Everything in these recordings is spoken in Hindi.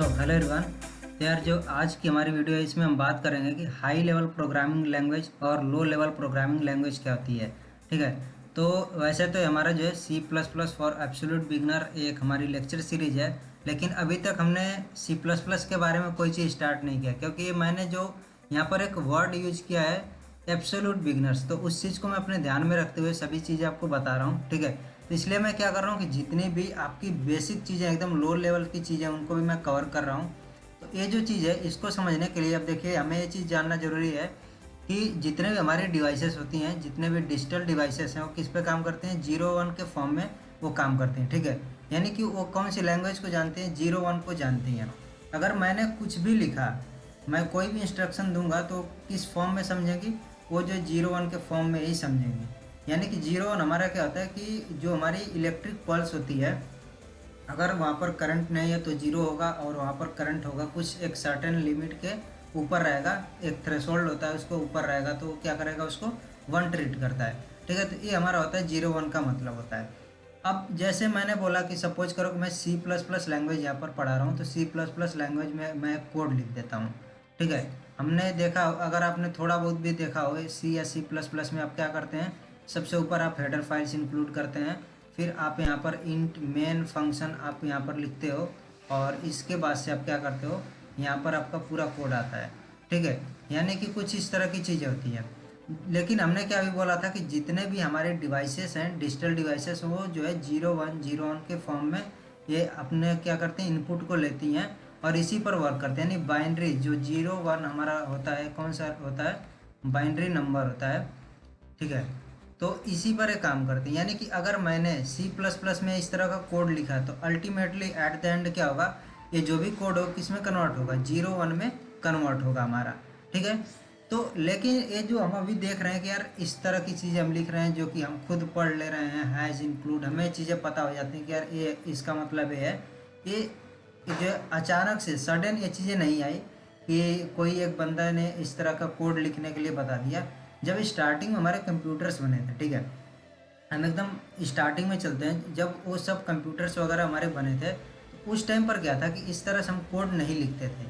तो हेलो एवरीवन। तो यार जो आज की हमारी वीडियो है इसमें हम बात करेंगे कि हाई लेवल प्रोग्रामिंग लैंग्वेज और लो लेवल प्रोग्रामिंग लैंग्वेज क्या होती है। ठीक है। तो वैसे तो हमारा जो है C plus plus for absolute beginner एक हमारी लेक्चर सीरीज है, लेकिन अभी तक हमने सी प्लस प्लस के बारे में कोई चीज़ स्टार्ट नहीं किया, क्योंकि मैंने जो यहाँ पर एक वर्ड यूज किया है एब्सोल्यूट बिगनर्स, तो उस चीज़ को मैं अपने ध्यान में रखते हुए सभी चीज़ें आपको बता रहा हूँ। ठीक है। तो इसलिए मैं क्या कर रहा हूँ कि जितनी भी आपकी बेसिक चीज़ें एकदम लो लेवल की चीज़ें उनको भी मैं कवर कर रहा हूँ। तो ये जो चीज़ है इसको समझने के लिए अब देखिए हमें ये चीज़ जानना जरूरी है कि जितने भी हमारी डिवाइसेस होती हैं, जितने भी डिजिटल डिवाइसेस हैं, वो किस पे काम करते हैं, 0 1 के फॉर्म में वो काम करते हैं। ठीक है। यानी कि वो कौन सी लैंग्वेज को जानते हैं, 0 1 को जानते हैं। अगर मैंने कुछ भी लिखा, मैं कोई भी इंस्ट्रक्शन दूंगा तो किस फॉर्म में समझेंगी, वो जो 0 1 के फॉर्म में ही समझेंगी। यानी कि 0 1 हमारा क्या होता है कि जो हमारी इलेक्ट्रिक पल्स होती है, अगर वहाँ पर करंट नहीं है तो 0 होगा, और वहाँ पर करंट होगा कुछ एक सर्टेन लिमिट के ऊपर रहेगा, एक थ्रेशोल्ड होता है उसको ऊपर रहेगा, तो क्या करेगा, उसको 1 ट्रीट करता है। ठीक है। तो ये हमारा होता है 0 1 का मतलब होता है। अब जैसे मैंने बोला कि सपोज करो कि मैं सी प्लस प्लस लैंग्वेज यहाँ पर पढ़ा रहा हूँ, तो सी प्लस प्लस लैंग्वेज में मैं कोड लिख देता हूँ। ठीक है। हमने देखा, अगर आपने थोड़ा बहुत भी देखा हो सी या सी प्लस प्लस में आप क्या करते हैं, सबसे ऊपर आप हेडर फाइल्स इंक्लूड करते हैं, फिर आप यहाँ पर इंट मेन फंक्शन आप यहाँ पर लिखते हो, और इसके बाद से आप क्या करते हो, यहाँ पर आपका पूरा कोड आता है। ठीक है। यानी कि कुछ इस तरह की चीज़ें होती हैं। लेकिन हमने क्या अभी बोला था कि जितने भी हमारे डिवाइसेस हैं, डिजिटल डिवाइसेस, वो जो है 0 1 के फॉर्म में ये अपने क्या करते हैं, इनपुट को लेती हैं और इसी पर वर्क करते हैं। यानी बाइनरी जो 0 1 हमारा होता है, कौन सा होता है, बाइनरी नंबर होता है। ठीक है। तो इसी पर ये काम करते हैं। यानी कि अगर मैंने सी प्लस प्लस में इस तरह का कोड लिखा है तो अल्टीमेटली एट द एंड क्या होगा, ये जो भी कोड हो किस में कन्वर्ट होगा, 0 1 में कन्वर्ट होगा हमारा। ठीक है। तो लेकिन ये जो हम अभी देख रहे हैं कि यार इस तरह की चीज़ें हम लिख रहे हैं जो कि हम खुद पढ़ ले रहे हैं, हैज़ इंक्लूड, हमें चीज़ें पता हो जाती हैं कि यार ये इसका मतलब ये है। ये जो अचानक से सडन ये चीज़ें नहीं आई कि कोई एक बंदा ने इस तरह का कोड लिखने के लिए बता दिया। जब स्टार्टिंग में हमारे कंप्यूटर्स बने थे, ठीक है, हम एकदम स्टार्टिंग में चलते हैं, जब वो सब कंप्यूटर्स वगैरह हमारे बने थे, तो उस टाइम पर क्या था कि इस तरह से हम कोड नहीं लिखते थे।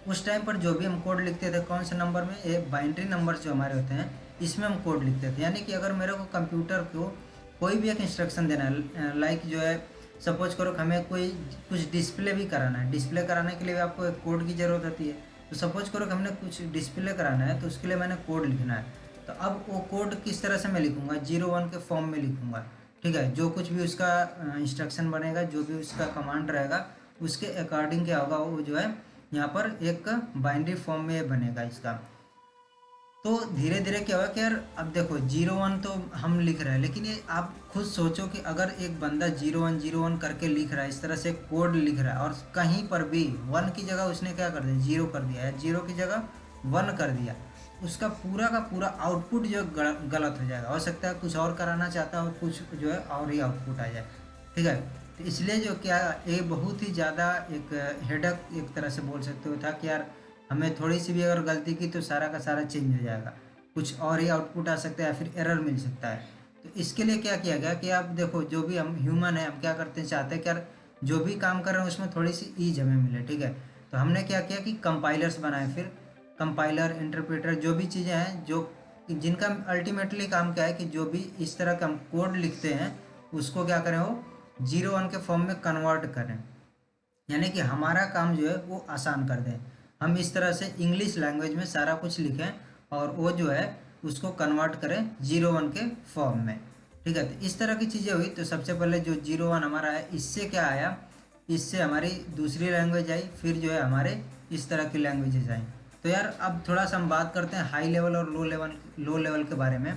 उस टाइम पर जो भी हम कोड लिखते थे, कौन से नंबर में, ये बाइनरी नंबर्स जो हमारे होते हैं इसमें हम कोड लिखते थे। यानी कि अगर मेरे को कंप्यूटर को कोई भी एक इंस्ट्रक्शन देना है, लाइक जो है सपोज करो कि हमें कोई कुछ डिस्प्ले भी कराना है, डिस्प्ले कराने के लिए भी आपको एक कोड की ज़रूरत होती है। तो सपोज करो कि हमने कुछ डिस्प्ले कराना है तो उसके लिए मैंने कोड लिखना है। तो अब वो कोड किस तरह से मैं लिखूंगा, 0 1 के फॉर्म में लिखूंगा। ठीक है। जो कुछ भी उसका इंस्ट्रक्शन बनेगा, जो भी उसका कमांड रहेगा, उसके अकॉर्डिंग क्या होगा, वो जो है यहाँ पर एक बाइनरी फॉर्म में बनेगा इसका। तो धीरे धीरे क्या होगा कि यार अब देखो 0 1 तो हम लिख रहे हैं, लेकिन ये आप खुद सोचो कि अगर एक बंदा 0 1 करके लिख रहा है, इस तरह से कोड लिख रहा है, और कहीं पर भी 1 की जगह उसने क्या कर दिया, 0 कर दिया, या 0 की जगह 1 कर दिया, उसका पूरा का पूरा आउटपुट जो गलत हो जाएगा। हो सकता है कुछ और कराना चाहता हो, कुछ जो है और ही आउटपुट आ जाए। ठीक है। तो इसलिए जो क्या, ये बहुत ही ज़्यादा एक हेडक एक तरह से बोल सकते हो था कि यार हमें थोड़ी सी भी अगर गलती की तो सारा का सारा चेंज हो जाएगा, कुछ और ही आउटपुट आ सकता है या फिर एरर मिल सकता है। तो इसके लिए क्या किया गया कि आप देखो, जो भी हम ह्यूमन है, हम क्या करते हैं, चाहते हैं कि यार जो भी काम कर रहे हैं उसमें थोड़ी सी ईज हमें मिले। ठीक है। तो हमने क्या किया कि कंपाइलर्स बनाए, फिर कंपाइलर, इंटरप्रेटर, जो भी चीज़ें हैं जो जिनका अल्टीमेटली काम क्या है कि जो भी इस तरह का हम कोड लिखते हैं उसको क्या करें, वो 0 1 के फॉर्म में कन्वर्ट करें। यानी कि हमारा काम जो है वो आसान कर दें। हम इस तरह से इंग्लिश लैंग्वेज में सारा कुछ लिखें और वो जो है उसको कन्वर्ट करें 0 1 के फॉर्म में। ठीक है। तो इस तरह की चीज़ें हुई। तो सबसे पहले जो 0 1 हमारा है, इससे क्या आया, इससे हमारी दूसरी लैंग्वेज आई, फिर जो है हमारे इस तरह की लैंग्वेजेस आई। तो यार अब थोड़ा सा हम बात करते हैं हाई लेवल और लो लेवल के बारे में।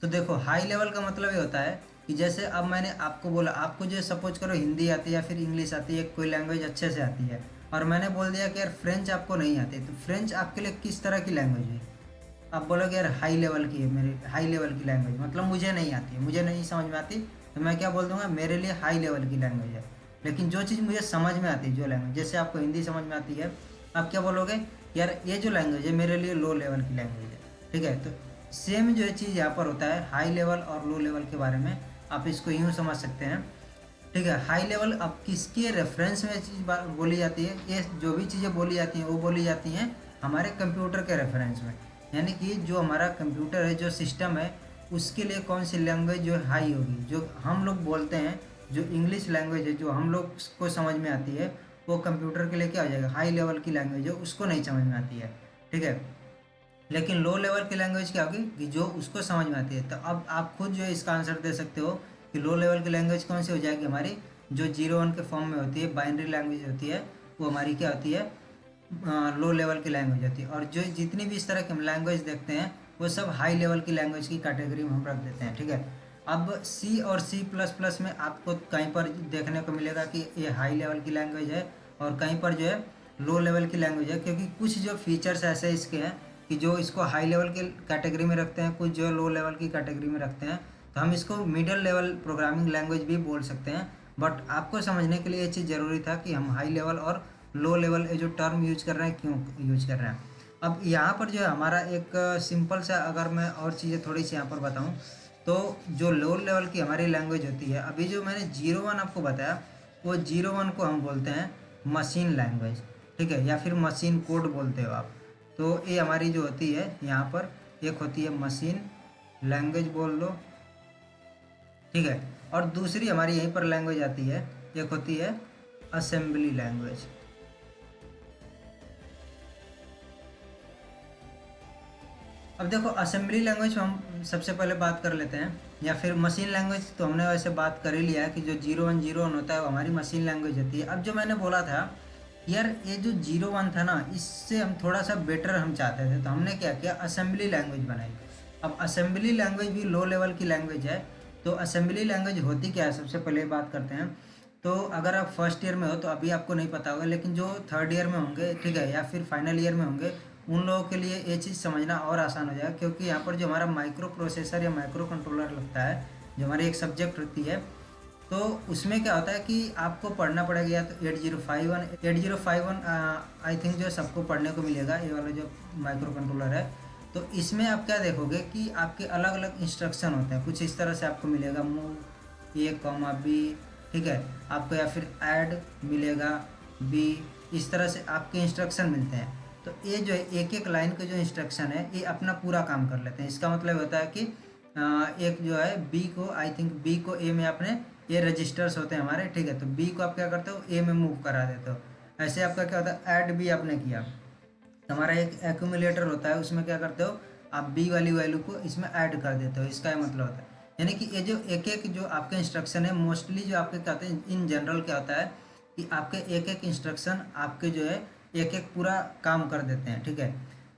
तो देखो हाई लेवल का मतलब ये होता है कि जैसे अब मैंने आपको बोला, आपको जो सपोज करो हिंदी आती है या फिर इंग्लिश आती है, कोई लैंग्वेज अच्छे से आती है, और मैंने बोल दिया कि यार फ्रेंच आपको नहीं आती, तो फ्रेंच आपके लिए किस तरह की लैंग्वेज है, आप बोलोगे यार हाई लेवल की है, मेरी हाई लेवल की लैंग्वेज, मतलब मुझे नहीं आती है, मुझे नहीं समझ में आती, तो मैं क्या बोल दूंगा, मेरे लिए हाई लेवल की लैंग्वेज है। लेकिन जो चीज़ मुझे समझ में आती है, जो लैंग्वेज, जैसे आपको हिंदी समझ में आती है, आप क्या बोलोगे, यार ये जो लैंग्वेज है मेरे लिए लो लेवल की लैंग्वेज है। ठीक है। तो सेम जो चीज़ यहाँ पर होता है हाई लेवल और लो लेवल के बारे में, आप इसको यूँ समझ सकते हैं ठीक है। हाई लेवल अब किसके रेफरेंस में चीज़ बोली जाती है, ये जो भी चीज़ें बोली जाती हैं वो बोली जाती हैं हमारे कंप्यूटर के रेफरेंस में, यानी कि जो हमारा कंप्यूटर है, जो सिस्टम है, उसके लिए कौन सी लैंग्वेज जो हाई होगी। जो हम लोग बोलते हैं, जो इंग्लिश लैंग्वेज है जो हम लोग को समझ में आती है, वो कंप्यूटर के लिए क्या हो जाएगा, हाई लेवल की लैंग्वेज है, उसको नहीं समझ में आती है। ठीक है। लेकिन लो लेवल की लैंग्वेज क्या होगी कि जो उसको समझ में आती है। तो अब आप खुद जो है इसका आंसर दे सकते हो कि लो लेवल की लैंग्वेज कौन सी हो जाएगी हमारी, जो 0 1 के फॉर्म में होती है, बाइनरी लैंग्वेज होती है, वो हमारी क्या होती है, लो लेवल की लैंग्वेज होती है। और जो जितनी भी इस तरह की हम लैंग्वेज देखते हैं वो सब हाई लेवल की लैंग्वेज की कैटेगरी में हम रख देते हैं। ठीक है। अब सी और सी प्लस प्लस में आपको कहीं पर देखने को मिलेगा कि ये हाई लेवल की लैंग्वेज है और कहीं पर जो है लो लेवल की लैंग्वेज है, क्योंकि कुछ जो फीचर्स ऐसे इसके हैं कि जो इसको हाई लेवल के कैटेगरी में रखते हैं, कुछ जो लो लेवल की कैटेगरी में रखते हैं। तो हम इसको मिडिल लेवल प्रोग्रामिंग लैंग्वेज भी बोल सकते हैं। बट आपको समझने के लिए ये चीज़ ज़रूरी था कि हम हाई लेवल और लो लेवल ये जो टर्म यूज कर रहे हैं क्यों यूज कर रहे हैं। अब यहाँ पर जो है हमारा एक सिंपल सा, अगर मैं और चीज़ें थोड़ी सी यहाँ पर बताऊँ, तो जो लो लेवल की हमारी लैंग्वेज होती है, अभी जो मैंने 0 1 आपको बताया, वो 0 1 को हम बोलते हैं मशीन लैंग्वेज। ठीक है, या फिर मशीन कोड बोलते हो आप। तो ये हमारी जो होती है यहाँ पर, एक होती है मशीन लैंग्वेज बोल लो। ठीक है। और दूसरी हमारी यहीं पर लैंग्वेज आती है, एक होती है असेंबली लैंग्वेज। अब देखो असेंबली लैंग्वेज हम सबसे पहले बात कर लेते हैं, या फिर मशीन लैंग्वेज तो हमने वैसे बात कर ही लिया है कि जो 0 1 होता है वो हमारी मशीन लैंग्वेज होती है। अब जो मैंने बोला था यार, ये जो 0 1 था ना, इससे हम थोड़ा सा बेटर हम चाहते थे, तो हमने क्या किया, असेंबली लैंग्वेज बनाई। अब असेंबली लैंग्वेज भी लो लेवल की लैंग्वेज है। तो असेंबली लैंग्वेज होती क्या है, सबसे पहले बात करते हैं। तो अगर आप फर्स्ट ईयर में हो तो अभी आपको नहीं पता होगा, लेकिन जो थर्ड ईयर में होंगे, ठीक है, या फिर फाइनल ईयर में होंगे, उन लोगों के लिए ये चीज़ समझना और आसान हो जाएगा, क्योंकि यहाँ पर जो हमारा माइक्रो प्रोसेसर या माइक्रो कंट्रोलर लगता है, जो हमारी एक सब्जेक्ट होती है, तो उसमें क्या होता है कि आपको पढ़ना पड़ेगा या तो 8051 आई थिंक जो सबको पढ़ने को मिलेगा, ये वाला जो माइक्रो कंट्रोलर है। तो इसमें आप क्या देखोगे कि आपके अलग अलग इंस्ट्रक्शन होते हैं, कुछ इस तरह से आपको मिलेगा, मूव ए कॉमा बी, ठीक है, आपको, या फिर ऐड मिलेगा बी, इस तरह से आपके इंस्ट्रक्शन मिलते हैं। तो ये जो है एक एक लाइन के जो इंस्ट्रक्शन है ये अपना पूरा काम कर लेते हैं। इसका मतलब होता है कि एक जो है बी को, आई थिंक बी को ए में आपने, ये रजिस्टर्स होते हैं हमारे, ठीक है, तो बी को आप क्या करते हो, ए में मूव करा देते हो। ऐसे आपका क्या होता है, ऐड भी आपने किया, हमारा एक एक्यूमुलेटर होता है, उसमें क्या करते हो आप बी वाली वैल्यू को इसमें ऐड कर देते हो। इसका ये मतलब होता है, यानी कि ये जो एक एक जो आपके इंस्ट्रक्शन है, मोस्टली जो आपके क्या होते हैं, इन जनरल क्या होता है कि आपके एक एक इंस्ट्रक्शन आपके जो है एक एक पूरा काम कर देते हैं। ठीक है।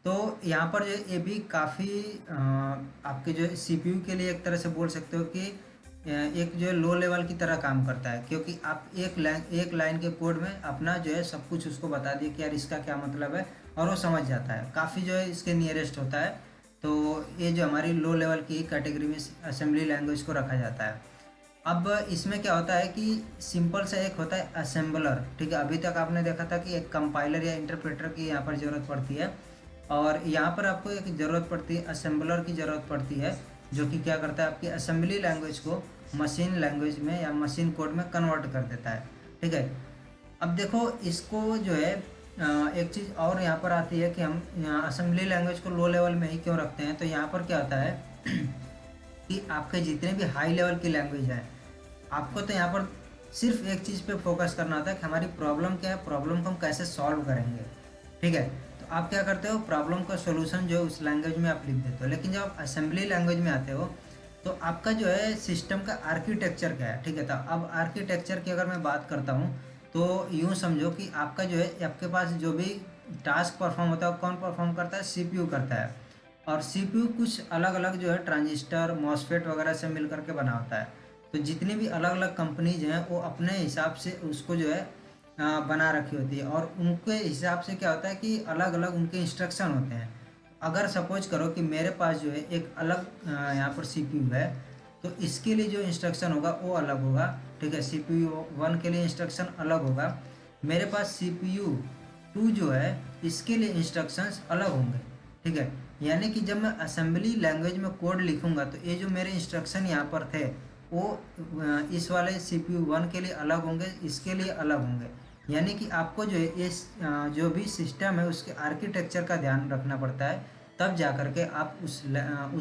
तो यहाँ पर जो है ये भी काफ़ी आपके जो सीपीयू के लिए एक तरह से बोल सकते हो कि एक जो है लो लेवल की तरह काम करता है, क्योंकि आप एक लाइन के कोड में अपना जो है सब कुछ उसको बता दिए कि यार इसका क्या मतलब है, और वो समझ जाता है, काफ़ी जो है इसके नियरेस्ट होता है। तो ये जो हमारी लो लेवल की कैटेगरी में असेंबली लैंग्वेज को रखा जाता है। अब इसमें क्या होता है कि सिंपल सा एक होता है असेंबलर। ठीक है, अभी तक आपने देखा था कि एक कंपाइलर या इंटरप्रेटर की यहाँ पर ज़रूरत पड़ती है, और यहाँ पर आपको एक ज़रूरत पड़ती है, असेंबलर की ज़रूरत पड़ती है, जो कि क्या करता है आपकी असेंबली लैंग्वेज को मशीन लैंग्वेज में या मशीन कोड में कन्वर्ट कर देता है। ठीक है। अब देखो इसको जो है एक चीज़ और यहाँ पर आती है कि हम यहाँ असेंबली लैंग्वेज को लो लेवल में ही क्यों रखते हैं। तो यहाँ पर क्या होता है कि आपके जितने भी हाई लेवल की लैंग्वेज है, आपको तो यहाँ पर सिर्फ एक चीज़ पे फोकस करना होता है कि हमारी प्रॉब्लम क्या है, प्रॉब्लम को हम कैसे सॉल्व करेंगे। ठीक है। तो आप क्या करते हो, प्रॉब्लम का सोल्यूशन जो है उस लैंग्वेज में आप लिख देते हो। लेकिन जब आप असेंबली लैंग्वेज में आते हो तो आपका जो है सिस्टम का आर्किटेक्चर क्या है। ठीक है। तो अब आर्किटेक्चर की अगर मैं बात करता हूँ तो यूँ समझो कि आपका जो है, आपके पास जो भी टास्क परफॉर्म होता है वो कौन परफॉर्म करता है, सीपीयू करता है। और सीपीयू कुछ अलग अलग जो है ट्रांजिस्टर, मॉसफेट वगैरह से मिल करके बना होता है। तो जितनी भी अलग अलग कंपनीज हैं वो अपने हिसाब से उसको जो है बना रखी होती है, और उनके हिसाब से क्या होता है कि अलग अलग उनके इंस्ट्रक्शन होते हैं। अगर सपोज करो कि मेरे पास जो है एक अलग यहाँ पर सीपीयू है, तो इसके लिए जो इंस्ट्रक्शन होगा वो अलग होगा। ठीक है, सीपीयू 1 के लिए इंस्ट्रक्शन अलग होगा। मेरे पास सीपीयू 2 जो है इसके लिए इंस्ट्रक्शंस अलग होंगे। ठीक है। यानी कि जब मैं असेंबली लैंग्वेज में कोड लिखूंगा तो ये जो मेरे इंस्ट्रक्शन यहाँ पर थे वो इस वाले CPU 1 के लिए अलग होंगे, इसके लिए अलग होंगे। यानी कि आपको जो है इस जो भी सिस्टम है उसके आर्किटेक्चर का ध्यान रखना पड़ता है, तब जा कर के आप उस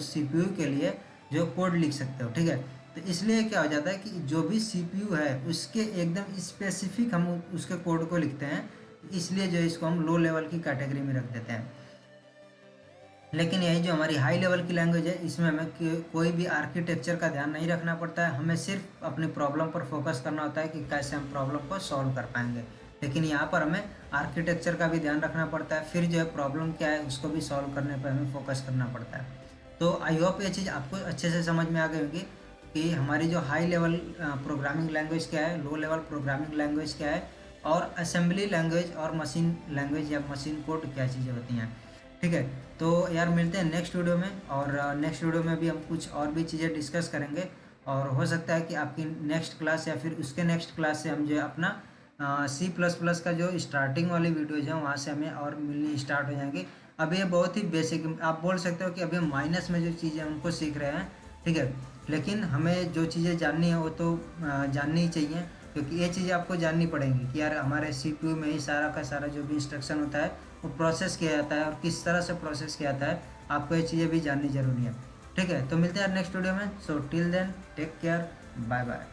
CPU के लिए जो कोड लिख सकते हो, ठीक है। तो इसलिए क्या हो जाता है कि जो भी CPU है उसके एकदम स्पेसिफिक हम उसके कोड को लिखते हैं, इसलिए जो इसको हम लो लेवल की कैटेगरी में रख देते हैं। लेकिन यही जो हमारी हाई लेवल की लैंग्वेज है, इसमें हमें कोई भी आर्किटेक्चर का ध्यान नहीं रखना पड़ता है, हमें सिर्फ अपनी प्रॉब्लम पर फोकस करना होता है कि कैसे हम प्रॉब्लम को सॉल्व कर पाएंगे। लेकिन यहाँ पर हमें आर्किटेक्चर का भी ध्यान रखना पड़ता है, फिर जो है प्रॉब्लम क्या है उसको भी सॉल्व करने पर हमें फोकस करना पड़ता है। तो आई होप ये चीज़ आपको अच्छे से समझ में आ गई होगी कि हमारी जो हाई लेवल प्रोग्रामिंग लैंग्वेज क्या है, लो लेवल प्रोग्रामिंग लैंग्वेज क्या है, और असेंबली लैंग्वेज और मशीन लैंग्वेज या मशीन कोड क्या चीज़ें होती हैं, ठीक है। तो यार मिलते हैं नेक्स्ट वीडियो में, और नेक्स्ट वीडियो में भी हम कुछ और भी चीज़ें डिस्कस करेंगे, और हो सकता है कि आपकी नेक्स्ट क्लास या फिर उसके नेक्स्ट क्लास से हम जो है अपना C++ का जो स्टार्टिंग वाली वीडियोज हैं वहाँ से हमें और मिलनी स्टार्ट हो जाएंगी। अब ये बहुत ही बेसिक, आप बोल सकते हो कि अभी हम माइनस में जो चीज़ें उनको सीख रहे हैं, ठीक है। लेकिन हमें जो चीज़ें जाननी है वो तो जाननी ही चाहिए, क्योंकि ये चीज़ें आपको जाननी पड़ेंगी कि यार हमारे CPU में ही सारा का सारा जो भी इंस्ट्रक्शन होता है वो प्रोसेस किया जाता है, और किस तरह से प्रोसेस किया जाता है आपको ये चीज़ें भी जाननी जरूरी है, ठीक है। तो मिलते हैं नेक्स्ट वीडियो में। So till then take care, bye bye.